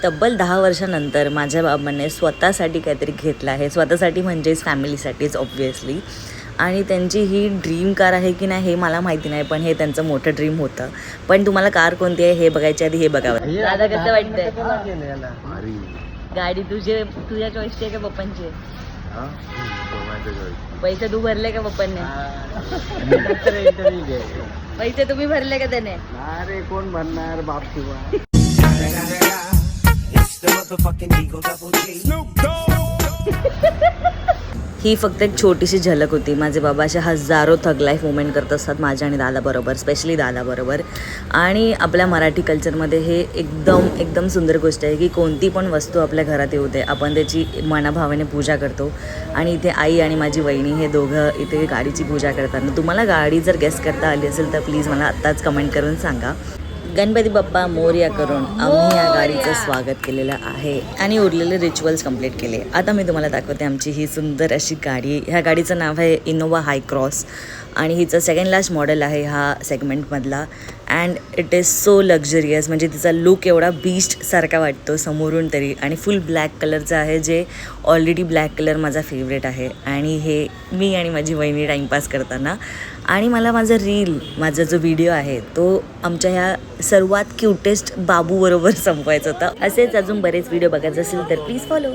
तब्बल 10 वर्षानंतर माझ्या बाबांनी स्वतःसाठी काहीतरी घेतलं आहे. स्वतःसाठी म्हणजेच फॅमिलीसाठीच ऑब्व्हियसली. आणि त्यांची ही ड्रीम कार आहे की नाही हे मला माहिती नाही, पण हे त्यांचं मोठं ड्रीम होतं. पण तुम्हाला कार कोणती आहे हे बघायच्या आधी हे बघावं. दादा कसं वाटतंय गाडी? तुझ्या चॉईसची आहे का पप्पांची आहे? पैसे तू भरले का पप्पांनी? पैसे तुम्ही भरले का त्याने? अरे कोण भरणार बाप किंवा ही फक्त एक छोटीशी झलक होती. माझे बाबा असे हजारो थग लाईफ मुवमेंट करत असतात माझ्या आणि दादाबरोबर, स्पेशली दादाबरोबर. आणि आपल्या मराठी कल्चरमध्ये हे एकदम सुंदर गोष्ट आहे की कोणती पण वस्तू आपल्या घरात येऊ दे, आपण त्याची मनाभावाने पूजा करतो. आणि इथे आई आणि माझी वहिनी हे दोघं इथे गाडीची पूजा करतात. तुम्हाला गाडी जर गेस करता आली असेल तर प्लीज मला आत्ताच कमेंट करून सांगा. गणपती बाप्पा मोरया करून आम्ही या गाडीचं स्वागत केलेलं आहे आणि उरलेले रिच्युअल्स कंप्लीट केले. आता मी तुम्हाला दाखवते आमची ही सुंदर अशी गाडी. ह्या गाडीचं नाव आहे इनोवा हाय क्रॉस आणि हिचं सेकंड लास्ट मॉडेल आहे हा सेगमेंटमधला. And it is so luxurious, म्हणजे तिचा लुक एवढा बीस्टसारखा वाटतो समोरून तरी. आणि फुल ब्लॅक कलरचं आहे, जे ऑलरेडी ब्लॅक कलर माझा फेवरेट आहे. आणि हे मी आणि माझी वहिनी टाईमपास करताना. आणि मला माझा जो व्हिडिओ आहे तो आमच्या ह्या सर्वात क्यूटेस्ट बाबूबरोबर संपवायचा होता. असेच अजून बरेच व्हिडिओ बघायचे असेल तर प्लीज फॉलो.